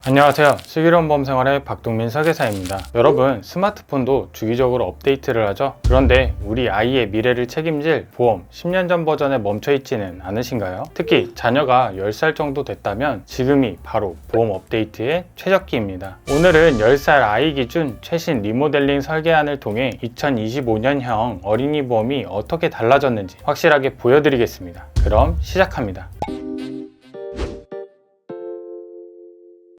안녕하세요. 슬기로운 보험생활의 박동민 설계사입니다. 여러분, 스마트폰도 주기적으로 업데이트를 하죠? 그런데 우리 아이의 미래를 책임질 보험 10년 전 버전에 멈춰있지는 않으신가요? 특히 자녀가 10살 정도 됐다면 지금이 바로 보험 업데이트의 최적기입니다. 오늘은 10살 아이 기준 최신 리모델링 설계안을 통해 2025년형 어린이 보험이 어떻게 달라졌는지 확실하게 보여드리겠습니다. 그럼 시작합니다.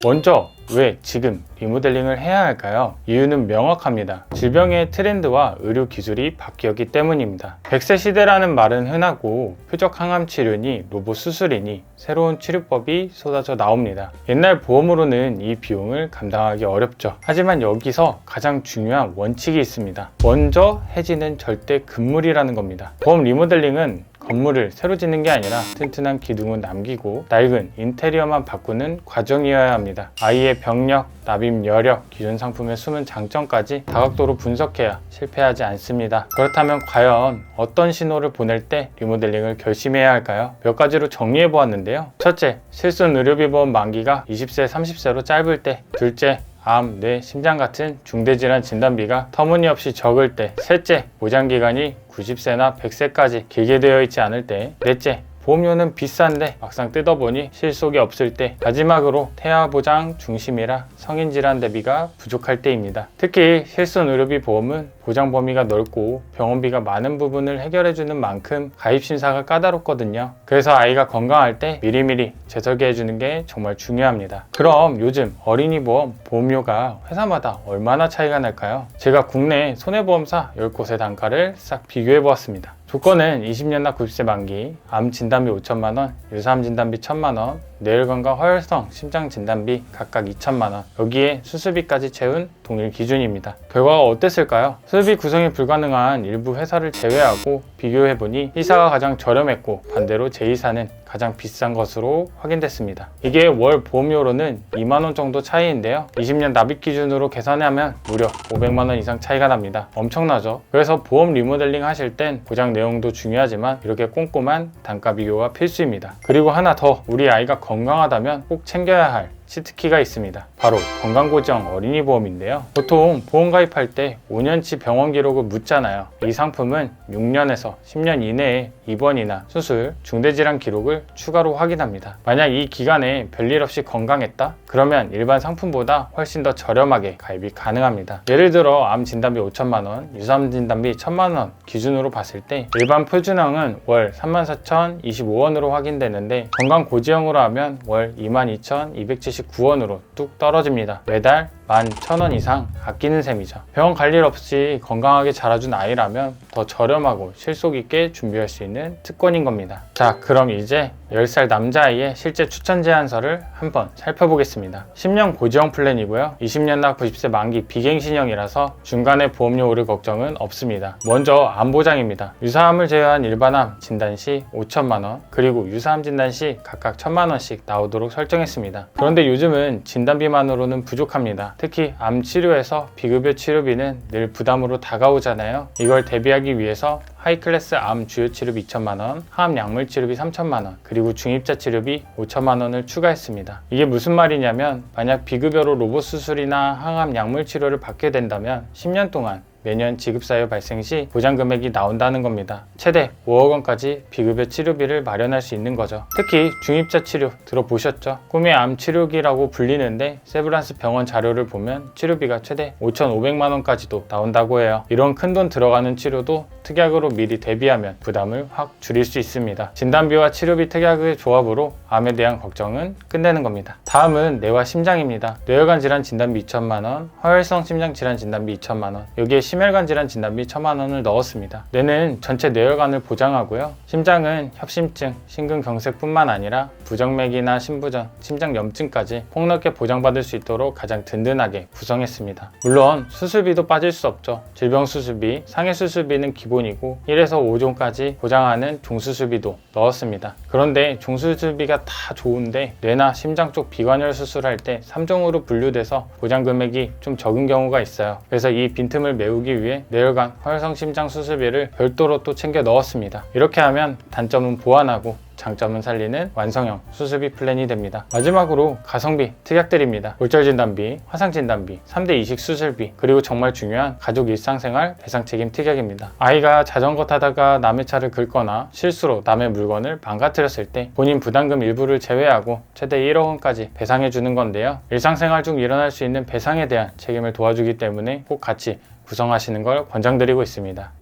먼저 왜 지금 리모델링을 해야 할까요? 이유는 명확합니다. 질병의 트렌드와 의료 기술이 바뀌었기 때문입니다. 100세 시대라는 말은 흔하고 표적 항암 치료니 로봇 수술이니 새로운 치료법이 쏟아져 나옵니다. 옛날 보험으로는 이 비용을 감당하기 어렵죠. 하지만 여기서 가장 중요한 원칙이 있습니다. 먼저 해지는 절대 금물이라는 겁니다. 보험 리모델링은 건물을 새로 짓는 게 아니라 튼튼한 기둥은 남기고 낡은 인테리어만 바꾸는 과정이어야 합니다. 아이의 병력, 납입 여력, 기존 상품의 숨은 장점까지 다각도로 분석해야 실패하지 않습니다. 그렇다면 과연 어떤 신호를 보낼 때 리모델링을 결심해야 할까요? 몇 가지로 정리해 보았는데요. 첫째, 실손 의료비 보험 만기가 20세, 30세로 짧을 때. 둘째, 암, 뇌, 심장 같은 중대질환 진단비가 터무니없이 적을 때. 셋째, 보장기간이 90세나 100세까지 길게 되어 있지 않을 때. 넷째, 보험료는 비싼데 막상 뜯어보니 실속이 없을 때. 마지막으로 태아보장 중심이라 성인질환 대비가 부족할 때입니다. 특히 실손 의료비 보험은 보장 범위가 넓고 병원비가 많은 부분을 해결해주는 만큼 가입심사가 까다롭거든요. 그래서 아이가 건강할 때 미리미리 재설계해주는 게 정말 중요합니다. 그럼 요즘 어린이 보험 보험료가 회사마다 얼마나 차이가 날까요? 제가 국내 손해보험사 10곳의 단가를 싹 비교해보았습니다. 조건은 20년 나 90세 만기, 암 진단비 5천만원, 유사암 진단비 1천만원, 뇌혈관과 화혈성 심장 진단비 각각 2천만원, 여기에 수술비까지 채운 동일 기준입니다. 결과가 어땠을까요? 수술비 구성이 불가능한 일부 회사를 제외하고 비교해보니 B사가 가장 저렴했고 반대로 J사는 가장 비싼 것으로 확인됐습니다. 이게 월 보험료로는 2만원 정도 차이인데요. 20년 납입 기준으로 계산하면 무려 500만원 이상 차이가 납니다. 엄청나죠? 그래서 보험 리모델링 하실 땐 보장 내용도 중요하지만 이렇게 꼼꼼한 단가 비교가 필수입니다. 그리고 하나 더, 우리 아이가 건강하다면 꼭 챙겨야 할 치트키가 있습니다. 바로 건강고정 어린이 보험인데요. 보통 보험 가입할 때 5년치 병원 기록을 묻잖아요. 이 상품은 6년에서 10년 이내에 입원이나 수술, 중대질환 기록을 추가로 확인합니다. 만약 이 기간에 별일 없이 건강했다? 그러면 일반 상품보다 훨씬 더 저렴하게 가입이 가능합니다. 예를 들어 암 진단비 5천만원, 유사암 진단비 1천만원 기준으로 봤을 때 일반 표준형은 월 34,025원으로 확인되는데 건강고지형으로 하면 월 22,279원으로 뚝 떨어집니다. 매달 11,000원 이상 아끼는 셈이죠. 병원 갈 일 없이 건강하게 자라준 아이라면 더 저렴하고 실속 있게 준비할 수 있는 특권인 겁니다. 자, 그럼 이제 10살 남자아이의 실제 추천 제안서를 한번 살펴보겠습니다. 10년 고지형 플랜이고요. 20년 나 90세 만기 비갱신형이라서 중간에 보험료 오를 걱정은 없습니다. 먼저 암 보장입니다. 유사암을 제외한 일반암 진단 시 5천만원, 그리고 유사암 진단 시 각각 1,000만원씩 나오도록 설정했습니다. 그런데 요즘은 진단비만으로는 부족합니다. 특히 암 치료에서 비급여 치료비는 늘 부담으로 다가오잖아요. 이걸 대비하기 위해서 하이클래스 암 주요 치료비 2천만원, 하암 약물 치료비 3천만원, 그리고 중입자 치료비 5천만원을 추가했습니다. 이게 무슨 말이냐면 만약 비급여로 로봇 수술이나 항암 약물 치료를 받게 된다면 10년 동안 매년 지급사유 발생 시 보장 금액이 나온다는 겁니다. 최대 5억 원까지 비급여 치료비를 마련할 수 있는 거죠. 특히 중입자 치료 들어보셨죠? 꿈의 암 치료기라고 불리는데 세브란스 병원 자료를 보면 치료비가 최대 5,500만 원까지도 나온다고 해요. 이런 큰돈 들어가는 치료도 특약으로 미리 대비하면 부담을 확 줄일 수 있습니다. 진단비와 치료비 특약의 조합으로 암에 대한 걱정은 끝내는 겁니다. 다음은 뇌와 심장입니다. 뇌혈관 질환 진단비 2천만 원, 화혈성 심장 질환 진단비 2천만 원, 여기에 심혈관 질환 진단비 1,000만 원을 넣었습니다. 뇌는 전체 뇌혈관을 보장하고요. 심장은 협심증, 심근경색뿐만 아니라 부정맥이나 심부전, 심장염증까지 폭넓게 보장받을 수 있도록 가장 든든하게 구성했습니다. 물론 수술비도 빠질 수 없죠. 질병 수술비, 상해 수술비는 기본이고 1에서 5종까지 보장하는 종수술비도 넣었습니다. 그런데 종수술비가 다 좋은데 뇌나 심장 쪽 비관혈 수술할 때 3종으로 분류돼서 보장 금액이 좀 적은 경우가 있어요. 그래서 이 빈틈을 메우기 메우기 위해 뇌혈관 활성심장 수술비를 별도로 또 챙겨 넣었습니다. 이렇게 하면 단점은 보완하고 장점은 살리는 완성형 수술비 플랜이 됩니다. 마지막으로 가성비 특약들입니다. 골절진단비, 화상진단비, 3대 이식 수술비, 그리고 정말 중요한 가족 일상생활 배상책임 특약입니다. 아이가 자전거 타다가 남의 차를 긁거나 실수로 남의 물건을 망가뜨렸을 때 본인 부담금 일부를 제외하고 최대 1억 원까지 배상해 주는 건데요. 일상생활 중 일어날 수 있는 배상에 대한 책임을 도와주기 때문에 꼭 같이 구성하시는 걸 권장드리고 있습니다.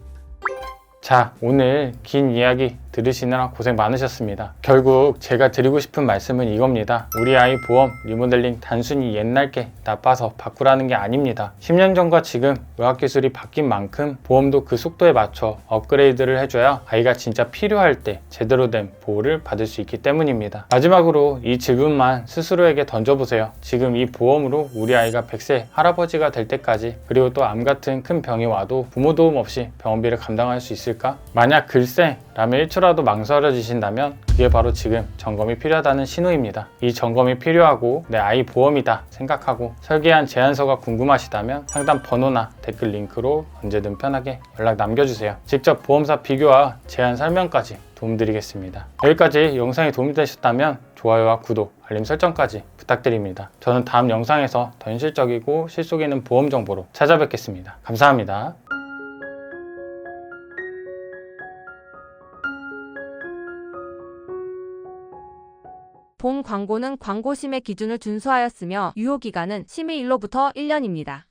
자, 오늘 긴 이야기 들으시느라 고생 많으셨습니다. 결국 제가 드리고 싶은 말씀은 이겁니다. 우리 아이 보험 리모델링 단순히 옛날 게 나빠서 바꾸라는 게 아닙니다. 10년 전과 지금 의학기술이 바뀐 만큼 보험도 그 속도에 맞춰 업그레이드를 해줘야 아이가 진짜 필요할 때 제대로 된 보호를 받을 수 있기 때문입니다. 마지막으로 이 질문만 스스로에게 던져보세요. 지금 이 보험으로 우리 아이가 100세 할아버지가 될 때까지, 그리고 또 암 같은 큰 병이 와도 부모 도움 없이 병원비를 감당할 수 있을까? 만약 글쎄 라며 1초라도 망설여지신다면 그게 바로 지금 점검이 필요하다는 신호입니다. 이 점검이 필요하고 내 아이 보험이다 생각하고 설계한 제안서가 궁금하시다면 상담 번호나 댓글 링크로 언제든 편하게 연락 남겨주세요. 직접 보험사 비교와 제안 설명까지 도움드리겠습니다. 여기까지 영상이 도움이 되셨다면 좋아요와 구독, 알림 설정까지 부탁드립니다. 저는 다음 영상에서 더 현실적이고 실속 있는 보험 정보로 찾아뵙겠습니다. 감사합니다. 본 광고는 광고 심의 기준을 준수하였으며 유효기간은 심의일로부터 1년입니다.